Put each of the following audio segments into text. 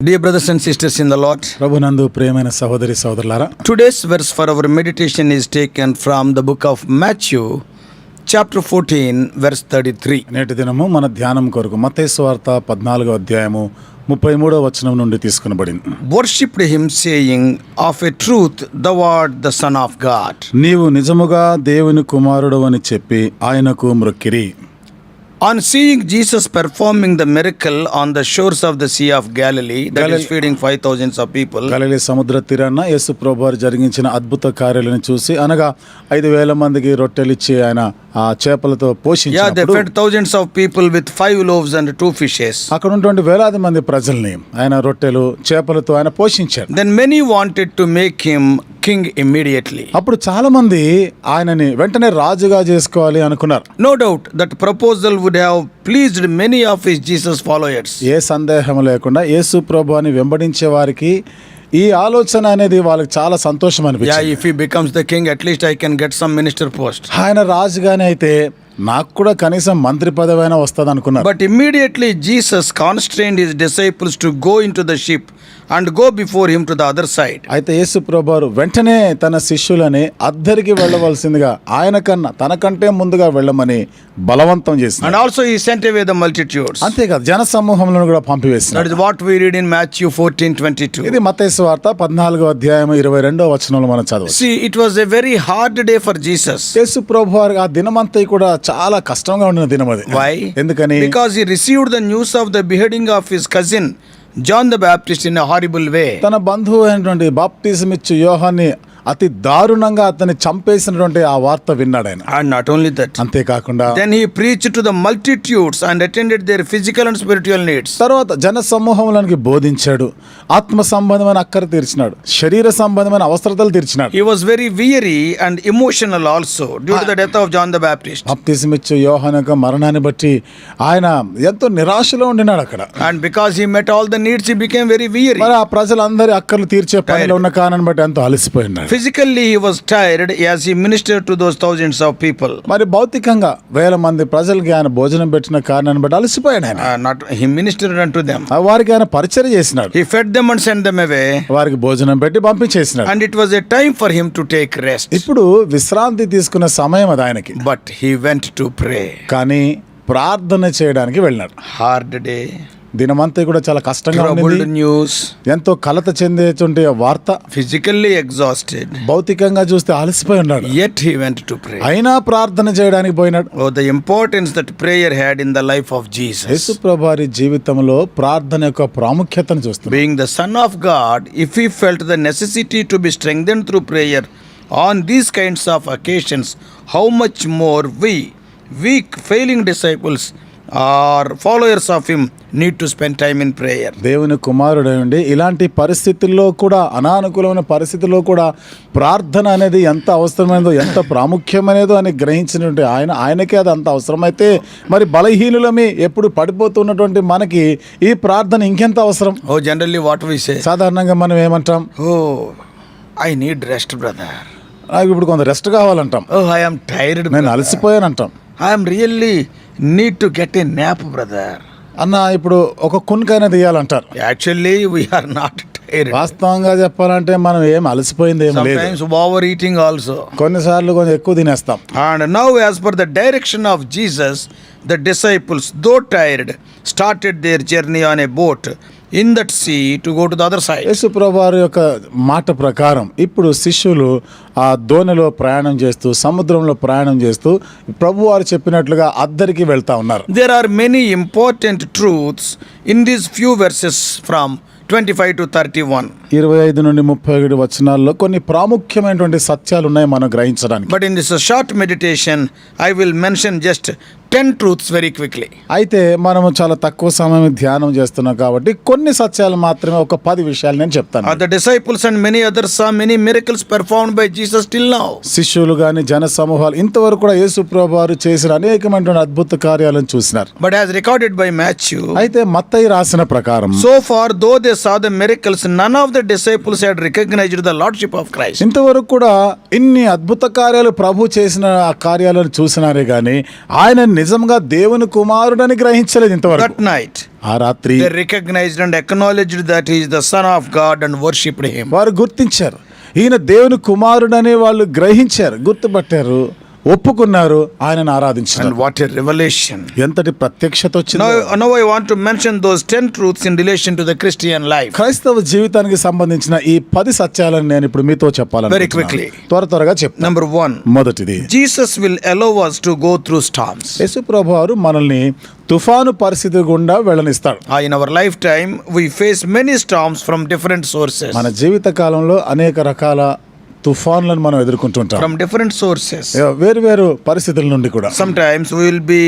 Dear brothers and sisters in the Lord, ప్రభునందు ప్రియమైన సహోదరి సహోదరులారా, today's verse for our meditation is taken from the book of Matthew, chapter 14, verse 33. నేటి దినము మన ధ్యానం కొరకు మత్తయి సువార్త 14వ అధ్యాయము 33వ వచనం నుండి తీసుకొనబడింది. Worshipped him, saying, "Of a truth, thou art the Son of God." నీవు నిజముగా దేవుని కుమారుడు అని చెప్పి ఆయనకు మ్రొక్కిరి. On seeing Jesus performing the miracle on the shores of the Sea of Galilee, that is feeding 5,000 of people, Galilee సముద్ర తీరాన యేసు ప్రభువారు జరిగించిన అద్భుత కార్యాలను చూసి, అనగా 5,000 మందికి రొట్టెలిచ్చి ఆయన ఆ చేపలతో they పోషించినప్పుడు, fed thousands of people with 5 loaves and 2 fishes. అక్కడ ఉన్నటువంటి వేలాది మంది ప్రజల్ని ఆయన రొట్టెలు చేపలతో ఆయన పోషించాడు. Then many wanted to make him king immediately. అప్పుడు చాలా మంది ఆయనని వెంటనే రాజుగా చేసుకోవాలి అనుకున్నారు. No doubt that proposal would have pleased many of his Jesus followers. ఏ సందేహం లేకుండా యేసు ప్రభువుని వెంబడించే వారికి ఈ ఆలోచన అనేది వాళ్ళకి చాలా సంతోషం అనిపించింది. If he becomes the king, at least I can get some minister post. ఆయన రాజుగానే అయితే నాకు కూడా కనీసం మంత్రి పదవైనా వస్తుంది అనుకున్నారు. But immediately Jesus constrained his disciples to go into the ship and go before him to the other side. అయితే యేసు ప్రభువారు వెంటనే తన శిష్యులని అద్దరికి వెళ్ళవలసిందిగా తనకంటే ముందుగా వెళ్ళమని బలవంతం చేశాడు. And also he sent away the multitudes. అంతేకాదు జన సమూహములను కూడా పంపివేశాడు. That is what we read in Matthew 14:22. ఇది మత్తయి సువార్త 14వ అధ్యాయం 22వ వచనంలో మనం చదవచ్చు. See, it was a very hard day for Jesus. యేసు ప్రభువారు ఆ దినమంతా కూడా చాలా కష్టంగా ఉండిన దినం అది. Why? ఎందుకని? Because he received the news of the beheading of his cousin John the Baptist in a horrible way. తన బంధువు అయినటువంటి బాప్టిజం ఇచ్చు యోహాన్ని అతి దారుణంగా అతన్ని చంపేసినటువంటి ఆ వార్త విన్నాడు ఆయన. And not only that, అంతేకాకుండా then he preached to the multitudes and attended their physical and spiritual needs. తర్వాత జన సమూహములకు బోధించాడు, ఆత్మ సంబంధమైన అక్కర తీర్చినాడు, శరీర సంబంధమైన అవసరతలు తీర్చినాడు. He was very weary and emotional also due to the death of John the Baptist. Baptism ఇచ్చు యోహాను యొక్క మరణాన్ని బట్టి ఆయన ఎంతో నిరాశలో ఉండినాడు అక్కడ. And because he met all the needs, he became very weary. మరి ఆ ప్రజలందరి అక్కర్లు తీర్చే పనిలో ఉన్న కారణాన్ని బట్టి ఎంతో అలసిపోయినాడు. Physically he was tired as he ministered to those thousands of people. మరి భౌతికంగా వేల మంది ప్రజలకి ఆయన భోజనం పెట్టిన కారణాన్ని బట్టి అలసిపోయాడు ఆయన. Not he ministered unto them. వారికి ఆయన పరిచర్య చేసినాడు. He fed them and sent them away. వారికి భోజనం పెట్టి పంపించేసినాడు. And it was a time for him to take rest. ఇప్పుడు విశ్రాంతి తీసుకునే సమయం అది ఆయనకి. But he went to pray. కానీ ప్రార్థన చేయడానికి వెళ్ళినాడు. Hard day. దినమంతా కూడా చాలా కష్టంగా ఉంది. Troubled news. ఎంతో కలత చెందేటువంటి వార్త. Physically exhausted. భౌతికంగా చూస్తే అలసిపోయి ఉన్నాడు. Yet he went to pray. అయినా ప్రార్థన చేయడానికి పోయినాడు. Oh, the importance that prayer had in the life of Jesus. యేసు ప్రభువారి జీవితంలో ప్రార్థన యొక్క ప్రాముఖ్యతను చూస్తాం. Being the Son of God, if he felt the necessity to be strengthened through prayer on these kinds of occasions, how much more we, weak, failing disciples or followers of him, need to spend time in prayer. దేవుని కుమారుడై ఉండి ఇలాంటి పరిస్థితుల్లో కూడా, అనానుకూలమైన పరిస్థితుల్లో కూడా ప్రార్థన అనేది ఎంత అవసరమైనదో, ఎంత ప్రాముఖ్యమైనదో అని గ్రహించినటువంటి ఆయనకే అది అంత అవసరమైతే మరి బలహీనులమి ఎప్పుడు పడిపోతున్నటువంటి మనకి ఈ ప్రార్థన ఇంకెంత అవసరం? Oh, generally what we say, సాధారణంగా మనం ఏమంటాం? oh, I need rest, brother. నాకు ఇప్పుడు కొంత rest కావాలంటాం. Oh, I am tired, నేను అలసిపోయానంటాం. I am really need to get a nap, brother. అన్న ఇప్పుడు ఒక కున్కైనా తీయాలంటారు. Actually we are not tired. వాస్తవంగా చెప్పాలంటే మనం ఏం అలసిపోయింది ఏం లేదు. Sometimes overeating also. కొన్నిసార్లు కొంచెం ఎక్కువ తినేస్తాం. And now as per the direction of Jesus, the disciples, though tired, started their journey on a boat in that sea to go to the other side. యేసు ప్రభువారి యొక్క మాట ప్రకారం ఇప్పుడు శిష్యులు ఆ దోణిలో ప్రయాణం చేస్తూ, సముద్రంలో ప్రయాణం చేస్తూ ప్రభువారు చెప్పినట్లుగా అద్దరికి వెళ్తా ఉన్నారు. There are many important truths in these few verses from 25 to 31. 25 నుండి 31 వచనాల్లో కొన్ని ప్రాముఖ్యమైనటువంటి సత్యాలు ఉన్నాయి మనం గ్రహించడానికి. But in this short meditation, I will mention just 10 truths very quickly. అయితే మనము చాలా తక్కువ సమయం ధ్యానం చేస్తున్నాం కాబట్టి కొన్ని సత్యాలు మాత్రమే, ఒక 10 విషయాలు నేను చెప్తాను. The disciples and many others saw many miracles performed by Jesus till now. శిష్యులు గాని జన సమూహాలు ఇంతవరకు కూడా యేసు ప్రభువారు చేసిన అనేకమైనటువంటి అద్భుత కార్యాలను చూసినారు. But as recorded by Matthew, అయితే మత్తయి రాసిన ప్రకారం, so far though they saw the miracles, none of the disciples had recognized the lordship of Christ. ఇంతవరకు కూడా ఇన్ని అద్భుత కార్యాలు ప్రభు చేసిన ఆ కార్యాలను చూసినారే గాని ఆయన నిజంగా దేవుని కుమారుడని గ్రహించలేదు ఇంతవరకు. That night, ఆ రాత్రి they recognized and acknowledged that he is the Son of God and worshipped him. వారు గుర్తించారు, ఈయన దేవుని కుమారుడని వాళ్ళు గ్రహించారు, గుర్తుపట్టారు, ఒప్పుకున్నారు, ఆయనను ఆరాధించారు. And what a revelation. ఎంతటి ప్రత్యక్షత వచ్చింది. Now I want to mention those 10 truths in relation to the Christian life. క్రైస్తవ జీవితానికి సంబంధించిన ఈ 10 సత్యాలను నేను ఇప్పుడు మీతో చెప్పాలనుకుంటున్నాను. Very quickly. త్వరగా చెప్తాను. Number 1. మొదటిది, Jesus will allow us to go through storms. యేసు ప్రభువారు మనల్ని తుఫాను పరిస్థితి గుండా వెళ్ళనిస్తాడు. In our lifetime we face many storms from different sources. మన జీవిత కాలంలో అనేక రకాల తుఫాన్లను మనం ఎదుర్కొంటుంటాం. From different sources. వేరు వేరు పరిస్థితుల నుండి కూడా. Sometimes we will be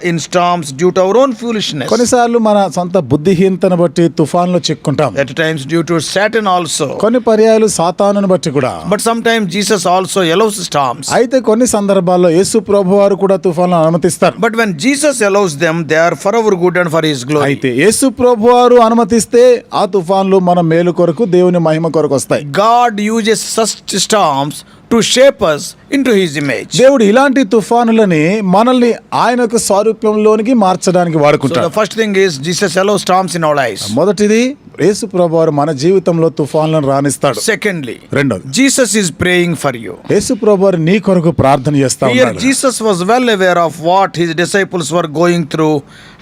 in storms due to our own foolishness. కొన్నిసార్లు మన సొంత బుద్ధిహీనతను బట్టి తుఫాన్లో చిక్కుంటాం. At times due to Satan also. కొన్ని పర్యాయాలు సాతానును బట్టి కూడా. But sometimes Jesus also allows storms. అయితే కొన్ని సందర్భాల్లో యేసు ప్రభువారు కూడా తుఫాన్లను అనుమతిస్తారు. But when Jesus allows them, they are for our good and for his glory. అయితే యేసు ప్రభువారు అనుమతిస్తే ఆ తుఫాన్లు మన మేలు కొరకు, దేవుని మహిమ కొరకు వస్తాయి. God uses such storms to shape us into his image. దేవుడు ఇలాంటి తుఫానులని మనల్ని ఆయన యొక్క స్వరూపంలోనికి మార్చడానికి So వాడుకుంటాడు. the first thing is Jesus allows storms in our lives. మొదటిది, యేసు ప్రభువారు మన జీవితంలో తుఫాన్లను రానిస్తాడు. Secondly, రెండోది, Jesus is praying for you. యేసు ప్రభువారు నీ కొరకు ప్రార్థన చేస్తా Here ఉన్నాడు. Jesus was well aware of what his disciples were going through,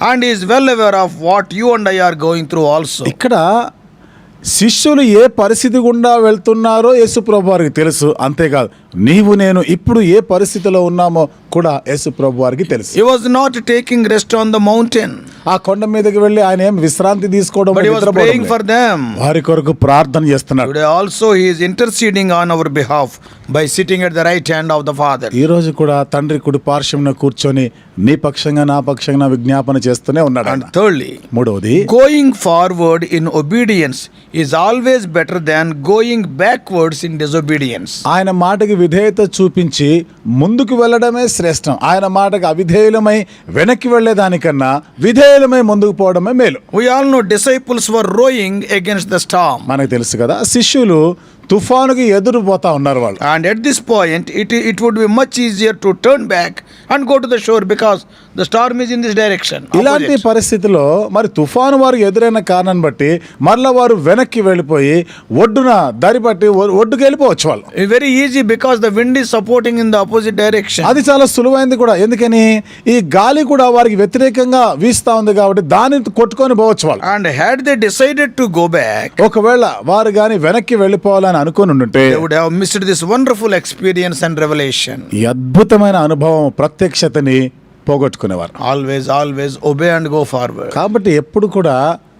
and he is well aware of what you and I are going through also. ఇక్కడ శిష్యులు ఏ పరిస్థితి గుండా వెళ్తున్నారో యేసు ప్రభువారికి తెలుసు. అంతేకాదు, నీవు నేను ఇప్పుడు ఏ పరిస్థితిలో ఉన్నామో కూడా యేసు ప్రభువారికి తెలుసు. He was not taking rest on the mountain, ఆ కొండ మీదకి వెళ్ళి ఆయన ఏం విశ్రాంతి తీసుకోవడం, but he was praying for them. వారి కొరకు ప్రార్థన చేస్తున్నాడు. Today also he is interceding on our behalf by sitting at the right hand of the Father. ఈ రోజు కూడా తండ్రి కుడి పార్శ్వంలో కూర్చొని నీ పక్షంగా నా పక్షంగా విజ్ఞాపన చేస్తూనే ఉన్నాడు. And thirdly, మూడవది, going forward in obedience is always better than going backwards in disobedience. ఆయన మాటకి విధేయత చూపించి ముందుకు వెళ్ళడమే శ్రేష్టం. ఆయన మాటకి అవిధేయులమై వెనక్కి వెళ్ళేదానికన్నా విధేయులమై ముందుకు పోవడమే మేలు. We all know disciples were rowing against the storm. మనకు తెలుసు కదా, శిష్యులు తుఫానుకి ఎదురు పోతా ఉన్నారు వాళ్ళు. And at this point, it would be much easier to turn back and go to the shore because the storm is in this direction. ఇలాంటి Opposite. పరిస్థితిలో మరి తుఫాను వారికి ఎదురైన కారణం బట్టి మరలా వారు వెనక్కి వెళ్ళిపోయి ఒడ్డున దారి పట్టి ఒడ్డుకి వెళ్ళిపోవచ్చు వాళ్ళు. It's very easy because the wind is supporting in the opposite direction. అది చాలా సులువైంది కూడా. ఎందుకని ఈ గాలి కూడా వారికి వ్యతిరేకంగా వీస్తా ఉంది కాబట్టి దాన్ని కొట్టుకొని పోవచ్చు వాళ్ళు. And had they decided to go back, ఒకవేళ వారు గాని వెనక్కి వెళ్ళిపోవాలని అనుకుని ఉంటే they would have missed this wonderful experience and revelation. ఈ అద్భుతమైన అనుభవం, ప్రత్యక్షతని పోగొట్టుకునేవారు. Always obey and go forward. కాబట్టి ఎప్పుడు కూడా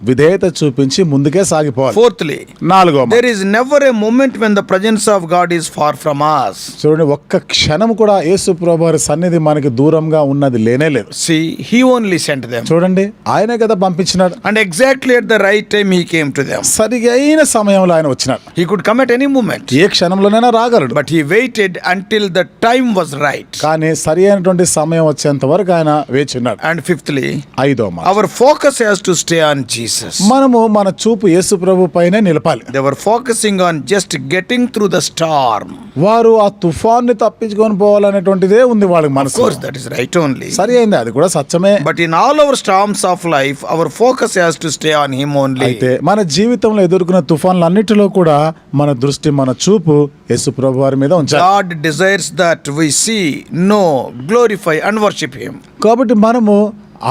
విధేయత చూపించి ముందుకే సాగిపోవాలి. Fourthly, నాలుగో మాట, there is never a moment when the presence of God is far from us. చూడండి, ఒక్క క్షణం కూడా యేసు ప్రభువారి సన్నిధి మనకి దూరంగా ఉన్నది లేనే లేదు. See, he only sent them. చూడండి, ఆయనే కదా పంపించినాడు. And exactly at the right time he came to them. సరిగైన సమయంలో ఆయన వచ్చినాడు. He could come at any moment. A క్షణంలోనైనా రాగలడు. But he waited until the time was right. కానీ సరి అయినటువంటి సమయం వచ్చేంత వరకు ఆయన వేచి ఉన్నాడు. And fifthly, ఐదో మాట, our focus has to stay on Jesus. మనము మన చూపు యేసు ప్రభు పైనే నిలపాలి. They were focusing on just getting through the storm. వారు ఆ తుఫాన్ని తప్పించుకొని పోవాలనేటువంటిదే ఉంది వాళ్ళకి Of మనసు. course, that is right only. సరి అయింది, అది కూడా సత్యమే. But in all our storms of life, our focus has to stay on him only. అయితే మన జీవితంలో ఎదుర్కొన్న తుఫాన్లన్నిటిలో కూడా మన దృష్టి, మన చూపు యేసు ప్రభు వారి మీద ఉంచాలి. God desires that we see, know, glorify and worship him. కాబట్టి మనము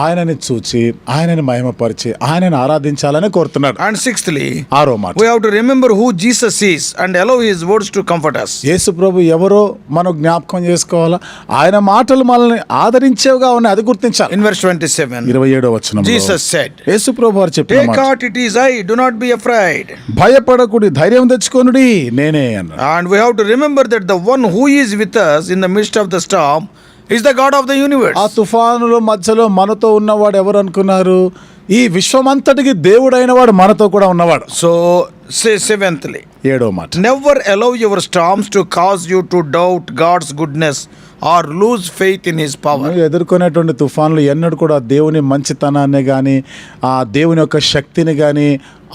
ఆయనని చూచి, ఆయనని మహిమపరిచి, ఆయనని ఆరాధించాలని కోరుతున్నాడు. And sixthly, ఆరో మాట, we have to remember who Jesus is and allow his words to comfort us. యేసు ప్రభు ఎవరో మనం జ్ఞాపకం చేసుకోవాలా, ఆయన మాటలు మనల్ని ఆదరించేవిగా ఉన్నాయి, అది గుర్తించాలి. In verse 27, 27వ వచనంలో Jesus said, యేసు ప్రభు వారు చెప్పిన "Take మాట, heart, it is I, do not be afraid." భయపడకుడి, ధైర్యం తెచ్చుకొనుడి, నేనే అన్నాడు. And we have to remember that the one who is with us in the midst of the storm is the God of the universe. ఆ తుఫానుల మధ్యలో మనతో ఉన్నవాడు ఎవరు అనుకున్నారు? ఈ విశ్వమంతటికి దేవుడైన వాడు మనతో కూడా ఉన్నవాడు. So, say seventhly, 7వ మాట, never allow your storms to cause you to doubt God's goodness or lose faith in his power. నువ్వు ఎదుర్కొనేటువంటి తుఫాన్లు ఎన్నడూ కూడా దేవుని మంచితనాన్ని కానీ, ఆ దేవుని యొక్క శక్తిని కానీ,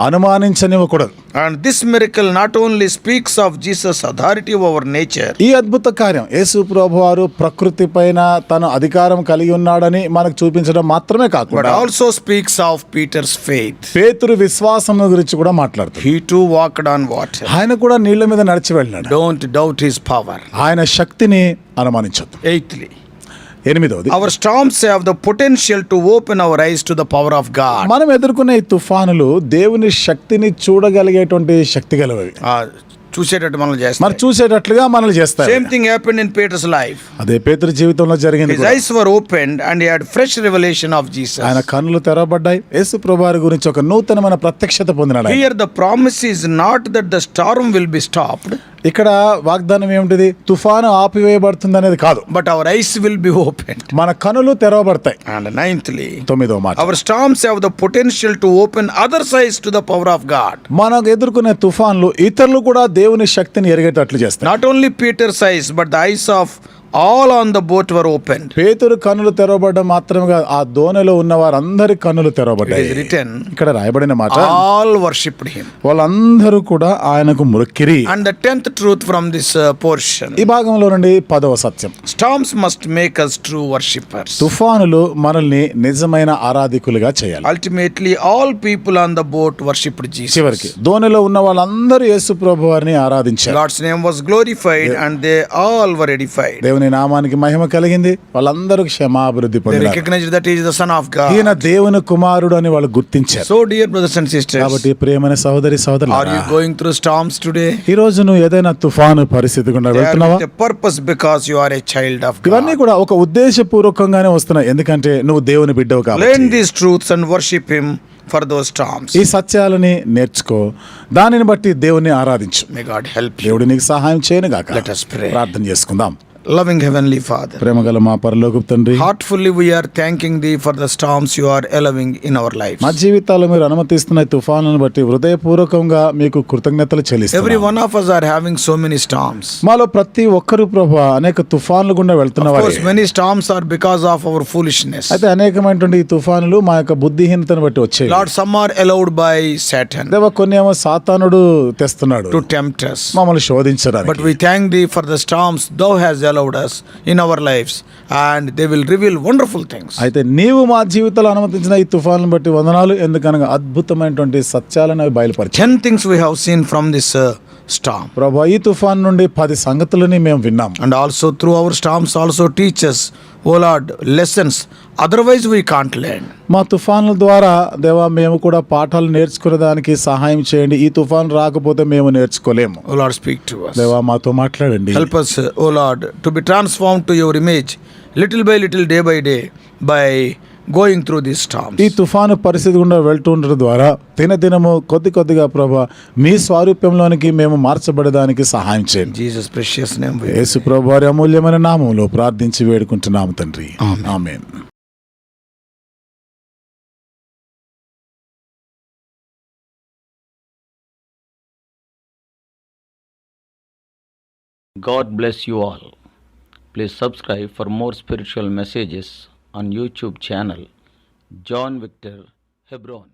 అనుమానించనివ్వకూడదు. And this miracle not only speaks of Jesus' authority over nature, ఈ అద్భుత కార్యం యేసు ప్రభువారు ప్రకృతి పైన తన అధికారం కలిగి ఉన్నాడని మనకు చూపించడం మాత్రమే but కాకుండా also speaks of Peter's faith. పేతురు విశ్వాసం గురించి కూడా మాట్లాడుతాడు. He too walked on water. ఆయన కూడా నీళ్ల మీద నడిచి వెళ్ళాడు. Don't doubt his power. ఆయన శక్తిని అనుమానించొద్దు. Eighthly, 8వది, our storms have the potential to open our eyes to the power of God. మనం ఎదుర్కొనే ఈ తుఫానులు దేవుని శక్తిని చూడగలిగేటువంటి శక్తి గలవి. చూసేటట్టు మనం మరి చేస్తాం. చూసేటట్లుగా మనల్ని చేస్తారు. Same thing happened in Peter's life. అదే పేతురు జీవితంలో జరిగింది His కూడా. eyes were opened and he had fresh revelation of Jesus. ఆయన కన్నులు తెరవబడ్డాయి. యేసు ప్రభువారి గురించి ఒక నూతనమైన ప్రత్యక్షత పొందినాడు. Here the promise is not that the storm will be stopped, ఇక్కడ వాగ్దానం ఏమిటిది? తుఫాను ఆపివేయబడుతుంది అనేది కాదు, but our eyes will be opened. మన కనులు తెరవబడతాయి. And ninthly, 9వ మాట, our storms have the potential to open others' eyes to the power of God. మనకు ఎదుర్కొనే తుఫాన్లు ఇతరులు కూడా దేవుని శక్తిని ఎరిగేటట్లు చేస్తాయి. Not only Peter's eyes, but the eyes of all on the boat were opened. పేతురు కన్నులు తెరవబడ్డం మాత్రమే కాదు, ఆ దోణిలో ఉన్న వారందరి కన్నులు It తెరవబడ్డాయి. is written, ఇక్కడ రాయబడిన మాట, all worshipped him. వాళ్ళందరూ కూడా ఆయనకు మొక్కిరి. And the 10th truth from this portion, ఈ భాగంలో నుండి 10వ సత్యం, storms must make us true worshippers. తుఫానులు మనల్ని నిజమైన ఆరాధికులుగా చేయాలి. Ultimately, all people on the boat worshipped Jesus. చివరికి దోణిలో ఉన్న వాళ్ళందరూ యేసు ప్రభువారిని ఆరాధించారు. God's name was glorified and they all were edified. దేవుని నామానికి మహిమ కలిగింది. వాళ్ళందరూ క్షమాభివృద్ధి They పొందారు. recognized that he is the Son of God. ఈయన దేవుని కుమారుడు అని వాళ్ళు గుర్తించారు. So, dear brothers and sisters, కాబట్టి ప్రియమైన సహోదరి are సహోదరులారా, you going through storms today? ఈ రోజు నువ్వు ఏదైనా తుఫాను పరిస్థితి గుండా They are వెళ్తున్నావా? with a purpose because you are a child of ఇవన్నీ God. కూడా ఒక ఉద్దేశపూర్వకంగానే వస్తున్నాయి, ఎందుకంటే నువ్వు దేవుని బిడ్డవు Learn కాబట్టి. these truths and worship him for those storms. ఈ సత్యాలని నేర్చుకో, దానిని బట్టి దేవుని ఆరాధించు. May God help you. దేవుడు నీకు సహాయం చేయను గాక. Let us pray. ప్రార్థన చేసుకుందాం. Loving Heavenly Father, ప్రేమగల మా పరలోకపు తండ్రి, heartfully we are thanking thee for the storms you are allowing in our lives. మా జీవితాల్లో మీరు అనుమతిస్తున్న ఈ తుఫానులను బట్టి హృదయపూర్వకంగా మీకు కృతజ్ఞతలు Every చెల్లిస్తున్నాం. one of us are having so many storms. మాలో ప్రతి ఒక్కరు ప్రభువా అనేక తుఫాన్లు గుండా వెళ్తున్న Of వారే. course, many storms are because of our foolishness. అయితే అనేకమైనటువంటి ఈ తుఫానులు మా యొక్క బుద్ధిహీనతను బట్టి వచ్చాయి. Lord, some are allowed by Satan దేవ కొన్ని ఏమో సాతానుడు తెస్తున్నాడు to tempt us. మమ్మల్ని శోధించడానికి. But we thank thee for the storms thou hast allowed us in our lives, and they will reveal wonderful things. అయితే నీవు మా జీవితంలో అనుమతించిన ఈ తుఫాన్లను బట్టి వందనాలు, ఎందుకనగా అద్భుతమైనటువంటి సత్యాలను అవి బయలుపరిచాయి. 10 things we have seen from this storm. ప్రభు, ఈ తుఫాన్ నుండి 10 సంగతులని మేము విన్నాం. And also through our storms also teach us, O Lord, lessons otherwise we can't learn. మా తుఫాన్ల ద్వారా దేవా మేము కూడా పాఠాలు నేర్చుకునేదానికి సహాయం చేయండి. ఈ తుఫాన్ రాకపోతే మేము నేర్చుకోలేము. O Lord, speak to us. దేవా మాతో మాట్లాడండి. Help us, O Lord, to be transformed to your image little by little, day by day, by going through these storms. ఈ తుఫాను పరిస్థితి గుండా వెళ్తూ ఉండడం ద్వారా దినదినము కొద్దిగా ప్రభా మీ స్వారూప్యంలోనికి మేము మార్చబడడానికి సహాయం చేయండి. Jesus precious name we యేసు ప్రభు వారి అమూల్యమైన నామములో ప్రార్థించి వేడుకుంటున్నాము తండ్రి. ఆమేన్. God bless you all. Please subscribe for more spiritual messages on YouTube channel John Victor Hebron.